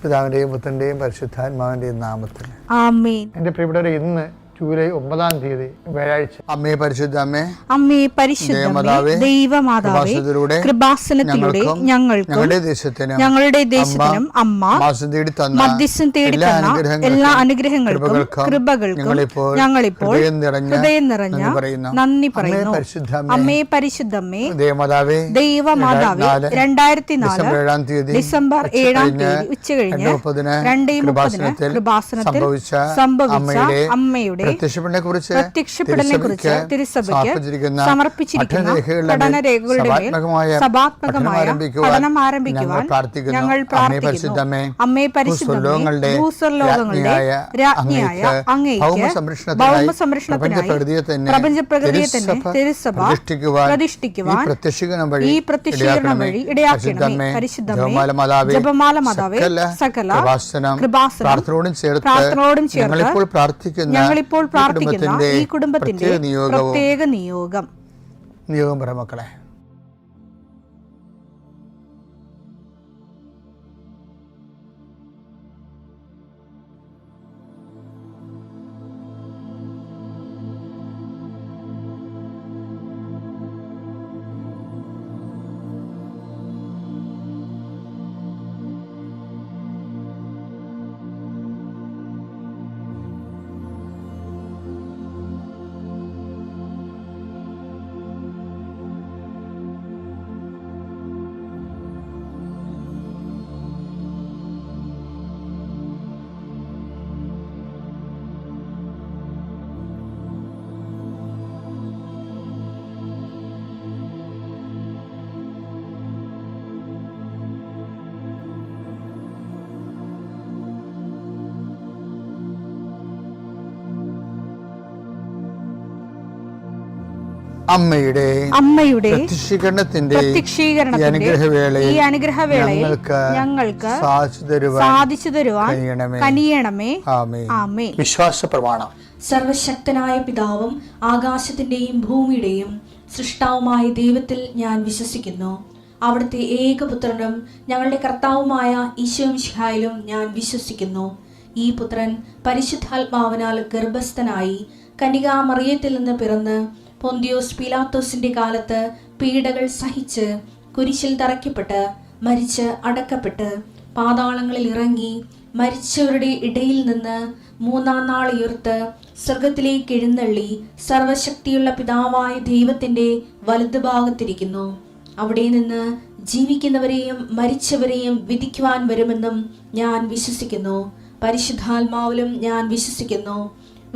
പിതാവിൻ്റെയും പുത്രൻ്റെയും പരിശുദ്ധാത്മാവിൻ്റെയും നാമത്തിൽ ആമേൻ. എൻ്റെ പ്രിയപ്പെട്ടവരെ, ഇന്ന് ജൂലൈ 9 വ്യാഴാഴ്ച. അമ്മേ പരിശുദ്ധ അമ്മേ, അമ്മേ പരിശുദ്ധമേ, ദൈവമാതാവേ, കൃപാസനത്തിലൂടെ ഞങ്ങളുടെ ദേശത്തിനും അമ്മ മധ്യസ്ഥം തേടി തന്ന എല്ലാ അനുഗ്രഹങ്ങൾക്കും കൃപകൾക്കും ഞങ്ങളിപ്പോൾ ഹൃദയം നിറഞ്ഞ നന്ദി പറയുന്നു. അമ്മേ പരിശുദ്ധമേ, ദൈവമാതാവേ, 2004 ഡിസംബർ 7 ഉച്ചകഴിഞ്ഞ് 2:30 കൃപാസനത്തിൽ സംഭവിച്ച അമ്മയുടെ പ്രത്യക്ഷപ്പെടലിനെക്കുറിച്ച് തിരുസഭയ്ക്ക് സമർപ്പിച്ചിരിക്കുന്ന പഠനരേഖകളുടെ മേൽ സഭാത്മകമായ പഠനം ആരംഭിക്കുവാൻ ഞങ്ങൾ പ്രാർത്ഥിക്കുന്നു. അമ്മേ പരിശുദ്ധമേ, ഭൂസ്വർലോകങ്ങളുടെ രാജ്ഞിയായ അങ്ങേയ്ക്ക് ഭൗമസംരക്ഷണത്തിനായി പ്രപഞ്ചപ്രകൃതിയെ തന്നെ തിരുസഭ പ്രതിഷ്ഠിക്കുവാൻ ഈ പ്രത്യക്ഷീകരണം വഴി ഇടയാക്കണമേ. പരിശുദ്ധമേ, ജപമാല മാതാവേ, സകല കൃപാസനം പ്രാർത്ഥനയോടും ചേർത്ത് ഞങ്ങളിപ്പോൾ പ്രാർത്ഥിക്കുന്ന ഈ കുടുംബത്തിന്റെ പ്രത്യേക നിയോഗം മക്കളെ. അമ്മയുടെ പ്രത്യക്ഷീകരണത്തിന്റെ ഈ അനുഗ്രഹവേളയിൽ ഞങ്ങൾക്ക് സാധിച്ചു തരുവാൻ കനിയണമേ. ആമേൻ. വിശ്വാസ പ്രമാണം. സർവശക്തനായ പിതാവും ആകാശത്തിന്റെയും ഭൂമിയുടെയും സൃഷ്ടാവുമായ ദൈവത്തിൽ ഞാൻ വിശ്വസിക്കുന്നു. അവിടുത്തെ ഏകപുത്രനും ഞങ്ങളുടെ കർത്താവുമായ ഈശോമിശിഹായിലും ഞാൻ വിശ്വസിക്കുന്നു. ഈ പുത്രൻ പരിശുദ്ധാത്മാവിനാൽ ഗർഭസ്ഥനായി കന്യകാമറിയത്തിൽ നിന്ന് പിറന്ന് പൊന്തിയോസ് പീലാത്തോസിന്റെ കാലത്ത് പീഡകൾ സഹിച്ച് കുരിശിൽ തറയ്ക്കപ്പെട്ട് മരിച്ച് അടക്കപ്പെട്ട് പാതാളങ്ങളിൽ ഇറങ്ങി മരിച്ചവരുടെ ഇടയിൽ നിന്ന് 3-ാം നാൾ ഉയർത്ത് സ്വർഗത്തിലേക്ക് എഴുന്നള്ളി സർവശക്തിയുള്ള പിതാവായ ദൈവത്തിന്റെ വലതുഭാഗത്തിരിക്കുന്നു. അവിടെ നിന്ന് ജീവിക്കുന്നവരെയും മരിച്ചവരെയും വിധിക്കുവാൻ വരുമെന്നും ഞാൻ വിശ്വസിക്കുന്നു. പരിശുദ്ധാത്മാവിലും ഞാൻ വിശ്വസിക്കുന്നു.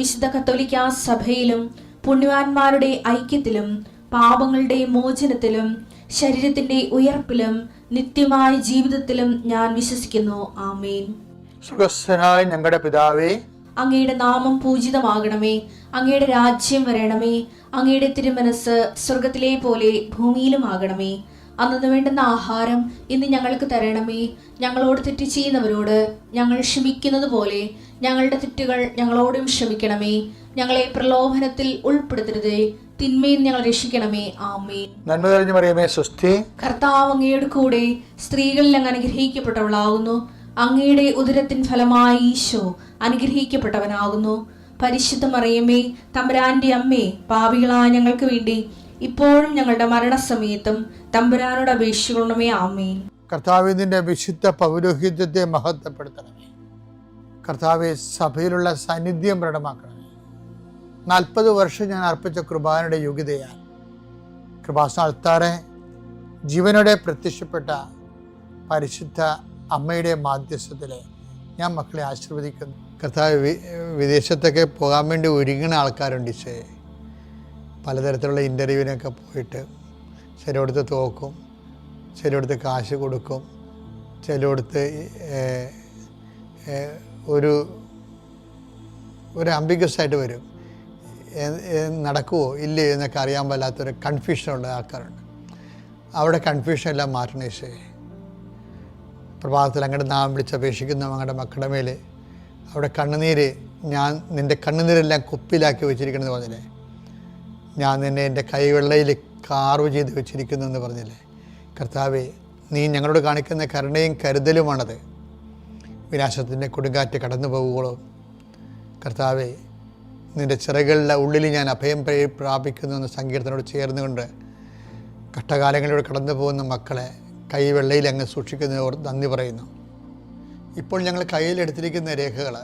വിശുദ്ധ കത്തോലിക്കാ സഭയിലും പുണ്യവാന്മാരുടെ ഐക്യത്തിലും പാപങ്ങളുടെ മോചനത്തിലും ശരീരത്തിന്റെ ഉയർപ്പിലും നിത്യമായ ജീവിതത്തിലും ഞാൻ വിശ്വസിക്കുന്നു. ആമേൻ. സുഖസ്ഥനായ ഞങ്ങളുടെ പിതാവേ, അങ്ങയുടെ നാമം പൂജിതമാകണമേ. അങ്ങയുടെ രാജ്യം വരണമേ. അങ്ങയുടെ തിരുമനസ് സ്വർഗത്തിലെ പോലെ ഭൂമിയിലും ആകണമേ. അന്നു വേണ്ടുന്ന ആഹാരം ഇന്ന് ഞങ്ങൾക്ക് തരണമേ. ഞങ്ങളോട് തെറ്റ് ചെയ്യുന്നവരോട് ഞങ്ങൾ ക്ഷമിക്കുന്നത് പോലെ ഞങ്ങളുടെ തെറ്റുകൾ ഞങ്ങളോടും ക്ഷമിക്കണമേ. ഞങ്ങളെ പ്രലോഭനത്തിൽ ഉൾപ്പെടുത്തരുതേ, തിന്മയിൽ ഞങ്ങൾ രക്ഷിക്കണമേ. ആമേൻ. നന്മ നിറഞ്ഞ മറിയമേ, സ്വസ്തി. കർത്താവ് അങ്ങയുടെ കൂടെ സ്ത്രീകളിൽ അങ്ങ് അനുഗ്രഹിക്കപ്പെട്ടവളാകുന്നു. അങ്ങയുടെ ഉദരത്തിൻ ഫലമായി ഈശോ അനുഗ്രഹിക്കപ്പെട്ടവനാകുന്നു. പരിശുദ്ധ മറിയമേ, തമ്പുരാന്റെ അമ്മേ, പാപികളായ ഞങ്ങൾക്ക് വേണ്ടി ഇപ്പോഴും ഞങ്ങളുടെ മരണസമയത്തും തമ്പുരാനോട് അപേക്ഷിക്കണമേ. ആമേൻ. കർത്താവിന്റെ വിശുദ്ധ പൗരോഹിത്യത്തെ മഹത്വപ്പെടുത്തണമേ. കർത്താവെ, സഭയിലുള്ള സാന്നിധ്യം പ്രകടമാക്കണമേ. 40 വർഷം ഞാൻ അർപ്പിച്ച കൃപാനയുടെ യോഗ്യതയാൽ കൃപാസന അൾത്താറെ ജീവനോടെ പ്രത്യക്ഷപ്പെട്ട പരിശുദ്ധ അമ്മയുടെ മാധ്യസ്ഥത്തിലെ ഞാൻ മക്കളെ ആശീർവദിക്കുന്നു. കർത്താവ്, വിദേശത്തൊക്കെ പോകാൻ വേണ്ടി ഒരുങ്ങുന്ന ആൾക്കാരുണ്ട്. പലതരത്തിലുള്ള ഇൻ്റർവ്യൂവിനൊക്കെ പോയിട്ട് ചിലയിടത്ത് തോക്കും, ചിലയിടത്ത് കാശ് കൊടുക്കും, ചിലയിടത്ത് ഒരു അംബിഗസായിട്ട് വരും. നടക്കുമോ ഇല്ലയോ എന്നൊക്കെ അറിയാൻ പാടില്ലാത്തൊരു കൺഫ്യൂഷനുള്ള ആൾക്കാരുണ്ട്. അവിടെ കൺഫ്യൂഷൻ എല്ലാം മാറ്റണേ. പ്രഭാതത്തിൽ അങ്ങയുടെ നാമം വിളിച്ചപേക്ഷിക്കുന്ന അങ്ങയുടെ മക്കളുടെ മേൽ അവിടെ കണ്ണുനീര്, ഞാൻ നിൻ്റെ കണ്ണുനീരെല്ലാം കുപ്പിയിലാക്കി വെച്ചിരിക്കണമെന്ന് പറഞ്ഞില്ലേ. ഞാൻ നിന്നെ എൻ്റെ കൈവെള്ളയിൽ കാർവ് ചെയ്ത് വെച്ചിരിക്കുന്നു എന്ന് പറഞ്ഞില്ലേ. കർത്താവേ, നീ ഞങ്ങളോട് കാണിക്കുന്ന കരുണയും കരുതലുമാണത്. വിനാശത്തിൻ്റെ കൊടുങ്കാറ്റ് കടന്നു പോകുകയുള്ളൂ. കർത്താവേ, നിൻ്റെ ചിറകുകളുടെ ഉള്ളിൽ ഞാൻ അഭയം പ്രാപിക്കുന്നു എന്ന സങ്കീർത്തനോട് ചേർന്നുകൊണ്ട് കഷ്ടകാലങ്ങളിലൂടെ കടന്നു പോകുന്ന മക്കളെ കൈവെള്ളയിൽ അങ്ങ് സൂക്ഷിക്കുന്നതോട് നന്ദി പറയുന്നു. ഇപ്പോൾ ഞങ്ങൾ കയ്യിലെടുത്തിരിക്കുന്ന രേഖകൾ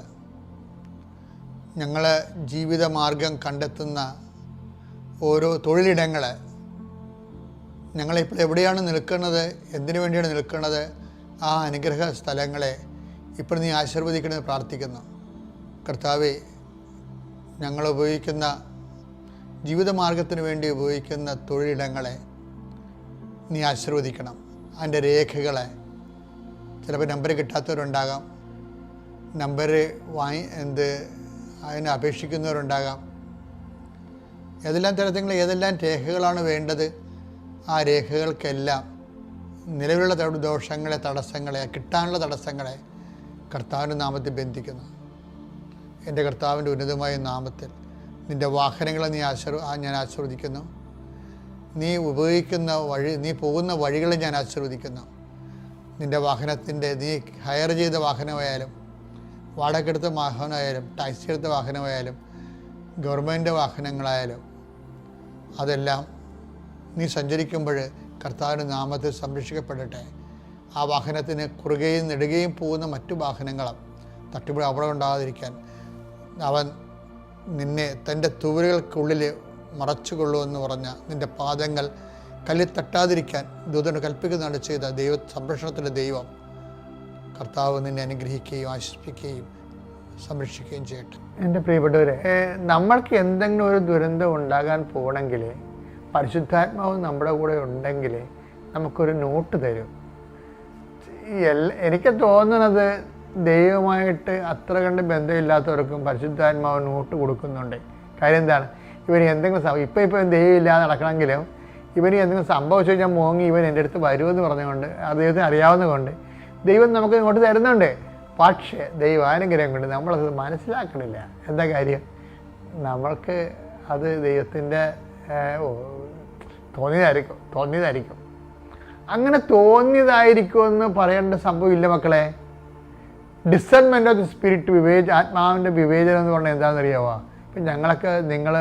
ഞങ്ങൾ ജീവിതമാർഗം കണ്ടെത്തുന്ന ഓരോ തൊഴിലിടങ്ങൾ, ഞങ്ങളിപ്പോൾ എവിടെയാണ് നിൽക്കുന്നത്, എന്തിനു വേണ്ടിയാണ് നിൽക്കുന്നത്, ആ അനുഗ്രഹ സ്ഥലങ്ങളെ ഇപ്പോൾ നീ ആശീർവദിക്കണമെന്ന് പ്രാർത്ഥിക്കുന്നു. കർത്താവേ, ഞങ്ങൾ ഉപയോഗിക്കുന്ന ജീവിതമാർഗത്തിന് വേണ്ടി ഉപയോഗിക്കുന്ന തൊഴിലിടങ്ങളെ നീ ആശീർവദിക്കണം. അതിൻ്റെ രേഖകളെ, ചിലപ്പോൾ നമ്പർ കിട്ടാത്തവരുണ്ടാകാം, നമ്പർ അതിന് അപേക്ഷിക്കുന്നവരുണ്ടാകാം. ഏതെല്ലാം തരത്തിൽ ഏതെല്ലാം രേഖകളാണ് വേണ്ടത്, ആ രേഖകൾക്കെല്ലാം നിലവിലുള്ള ദോഷങ്ങളെ, തടസ്സങ്ങളെ, കിട്ടാനുള്ള തടസ്സങ്ങളെ കർത്താവിൻ്റെ നാമത്തിൽ ബന്ധിക്കുന്നു. എൻ്റെ കർത്താവിൻ്റെ ഉന്നതമായ നാമത്തിൽ നിൻ്റെ വാഹനങ്ങളെ ഞാൻ ആശീർവദിക്കുന്നു. നീ ഉപയോഗിക്കുന്ന നീ പോകുന്ന വഴികളെ ഞാൻ ആശീർവദിക്കുന്നു. നിൻ്റെ വാഹനത്തിൻ്റെ, നീ ഹയർ ചെയ്ത വാഹനമായാലും, വാടകയ്ക്കെടുത്ത വാഹനമായാലും, ടാക്സി എടുത്ത വാഹനമായാലും, ഗവൺമെൻറ് വാഹനങ്ങളായാലും, അതെല്ലാം നീ സഞ്ചരിക്കുമ്പോൾ കർത്താവിൻ്റെ നാമത്തിൽ സംരക്ഷിക്കപ്പെടട്ടെ. ആ വാഹനത്തിന് കുറുകയും നെടുകയും പോകുന്ന മറ്റു വാഹനങ്ങളും തട്ടിപ്പിടി അപകടം ഉണ്ടാകാതിരിക്കാൻ അവൻ നിന്നെ തൻ്റെ തൂവലുകൾക്കുള്ളിൽ മറച്ചുകൊള്ളുമെന്ന് പറഞ്ഞ നിൻ്റെ പാദങ്ങൾ കല്ലിൽ തട്ടാതിരിക്കാൻ ദൂതന് കൽപ്പിക്കുന്നതാണ് ചെയ്ത സംരക്ഷണത്തിൻ്റെ ദൈവം കർത്താവ് നിന്നെ അനുഗ്രഹിക്കുകയും ആശ്വസിപ്പിക്കുകയും സംരക്ഷിക്കുകയും ചെയ്യട്ടെ. എൻ്റെ പ്രിയപ്പെട്ടവരെ, നമ്മൾക്ക് എന്തെങ്കിലും ഒരു ദുരന്തം ഉണ്ടാകാൻ പോകണമെങ്കിൽ പരിശുദ്ധാത്മാവ് നമ്മുടെ കൂടെ ഉണ്ടെങ്കിൽ നമുക്കൊരു നോട്ട് തരും. എനിക്ക് തോന്നുന്നത് ദൈവമായിട്ട് അത്ര കണ്ട് ബന്ധമില്ലാത്തവർക്കും പരിശുദ്ധാത്മാവ് നോട്ട് കൊടുക്കുന്നുണ്ട്. കാര്യം എന്താണ്, ഇവന് എന്തെങ്കിലും ഇപ്പം ദൈവം ഇല്ലാതെ നടക്കണമെങ്കിലും ഇവന് എന്തെങ്കിലും സംഭവിച്ചു കഴിഞ്ഞാൽ മോങ്ങി ഇവൻ എൻ്റെ അടുത്ത് വരുമെന്ന് പറഞ്ഞുകൊണ്ട് ദൈവത്തിന് അറിയാവുന്നതുകൊണ്ട് ദൈവം നമുക്ക് ഇങ്ങോട്ട് തരുന്നുണ്ട്. പക്ഷേ ദൈവാനുഗ്രഹം കൊണ്ട് നമ്മളത് മനസ്സിലാക്കണില്ല. എന്താ കാര്യം, നമ്മൾക്ക് അത് ദൈവത്തിൻ്റെ തോന്നിയതായിരിക്കും. അങ്ങനെ തോന്നിയതായിരിക്കുമെന്ന് പറയേണ്ട സംഭവമില്ല മക്കളെ. ഡിസൺമെൻ്റ് ഓഫ് ദി സ്പിരിറ്റ്, ആത്മാവിൻ്റെ വിവേചനം എന്ന് പറഞ്ഞാൽ എന്താണെന്നറിയാമോ? ഇപ്പം ഞങ്ങളൊക്കെ, നിങ്ങൾ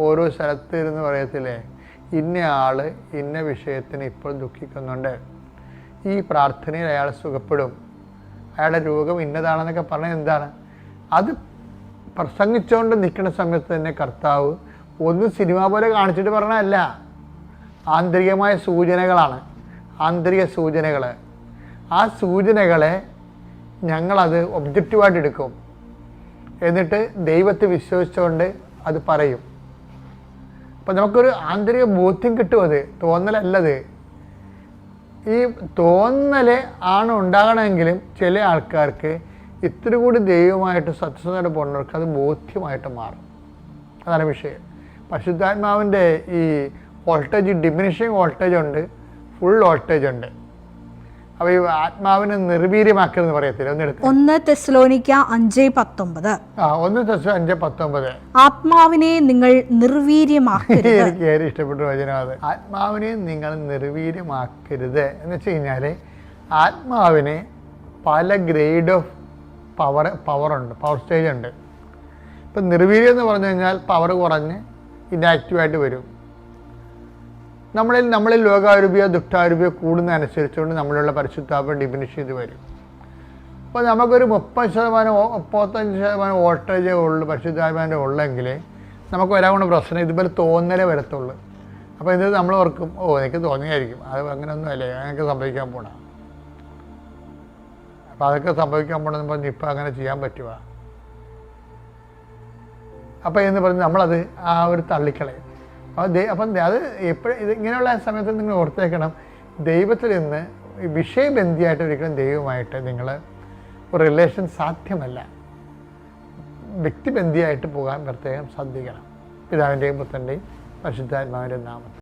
ഓരോ സ്ഥലത്ത് ഇരുന്ന് പറയത്തില്ലേ, ഇന്ന ആൾ ഇന്ന വിഷയത്തിന് ഇപ്പോൾ ദുഃഖിക്കുന്നുണ്ട്, ഈ പ്രാർത്ഥനയിൽ അയാൾ സുഖപ്പെടും, അയാളുടെ രോഗം ഇന്നതാണെന്നൊക്കെ പറഞ്ഞാൽ എന്താണ്? അത് പ്രസംഗിച്ചുകൊണ്ട് നിൽക്കുന്ന സമയത്ത് തന്നെ കർത്താവ് ഒന്നും സിനിമ പോലെ കാണിച്ചിട്ട് പറഞ്ഞതല്ല, ആന്തരികമായ സൂചനകളാണ്. ആന്തരിക സൂചനകൾ, ആ സൂചനകളെ ഞങ്ങളത് ഒബ്ജക്റ്റീവായിട്ട് എടുക്കും. എന്നിട്ട് ദൈവത്തെ വിശ്വസിച്ചുകൊണ്ട് അത് പറയും. അപ്പം നമുക്കൊരു ആന്തരിക ബോധ്യം കിട്ടും. അത് തോന്നലല്ലത്. ഈ തോന്നൽ ആണ് ഉണ്ടാകണമെങ്കിലും ചില ആൾക്കാർക്ക് ഇത്തിരി കൂടി ദൈവമായിട്ട് സത്യസന്ധമായിട്ട് പോകുന്നവർക്ക് അത് ബോധ്യമായിട്ട് മാറും. അതാണ് വിഷയം. പരിശുദ്ധാത്മാവിൻ്റെ ഈ വോൾട്ടേജ്, ഡിമിനിഷിങ് വോൾട്ടേജ് ഉണ്ട്, ഫുൾ വോൾട്ടേജ് ഉണ്ട്. അപ്പോൾ ഈ ആത്മാവിനെ നിർവീര്യമാക്കരുതെന്ന് പറയത്തില്ല. 1 തെസ്സലോനിക്ക 5:19. 1 തെസ്സലോനിക്ക 5:19. ആത്മാവിനെ നിങ്ങൾ നിർവീര്യമാക്കരുത്. എനിക്ക് ഏറെ ഇഷ്ടപ്പെട്ട വചനം അത്. ആത്മാവിനെ നിങ്ങൾ നിർവീര്യമാക്കരുത് എന്ന് വെച്ച് കഴിഞ്ഞാൽ ആത്മാവിന് പല ഗ്രേഡ് ഓഫ് പവറുണ്ട്, പവർ സ്റ്റേജ് ഉണ്ട്. ഇപ്പം നിർവീര്യം എന്ന് പറഞ്ഞു കഴിഞ്ഞാൽ പവർ കുറഞ്ഞ് ഇനാക്റ്റീവായിട്ട് വരും. നമ്മളിൽ ലോകാരൂപിയോ ദുഷ്ടാരൂപിയോ കൂടുന്നതനുസരിച്ചുകൊണ്ട് നമ്മളിലുള്ള പരിശുദ്ധാത്മ ഡിമിനിഷ് ചെയ്ത് വരും. അപ്പോൾ നമുക്കൊരു 30-35% വോൾട്ടേജേ ഉള്ളൂ പരിശുദ്ധാത്മാവിൻ്റെ ഉള്ളെങ്കിൽ നമുക്ക് വരാവുന്ന പ്രശ്നം ഇതുപോലെ തോന്നലേ വരത്തുള്ളൂ. അപ്പോൾ ഇത് നമ്മൾ ഓർക്കും, എനിക്ക് തോന്നിയായിരിക്കും, അത് അങ്ങനെയൊന്നും അല്ലേ, അങ്ങനെയൊക്കെ സംഭവിക്കാൻ പോണ. അപ്പോൾ അതൊക്കെ സംഭവിക്കാൻ പോകണമെന്ന് പറഞ്ഞ് ഇപ്പം അങ്ങനെ ചെയ്യാൻ പറ്റുക. അപ്പോൾ എന്ന് പറഞ്ഞ് നമ്മളത് ആ ഒരു തള്ളിക്കളയും. അപ്പം അത് എപ്പോഴും ഇങ്ങനെയുള്ള സമയത്ത് നിങ്ങൾ ഓർത്തേക്കണം, ദൈവത്തിൽ നിന്ന് വിഷയബന്ധിയായിട്ട് ഒരിക്കലും ദൈവമായിട്ട് നിങ്ങൾ ഒരു റിലേഷൻ സാധ്യമല്ല. വ്യക്തിബന്ധിയായിട്ട് പോകാൻ പ്രത്യേകം ശ്രദ്ധിക്കണം. പിതാവിൻ്റെയും പുത്രൻ്റെയും പരിശുദ്ധാത്മാവിൻ്റെ നാമത്തിൽ.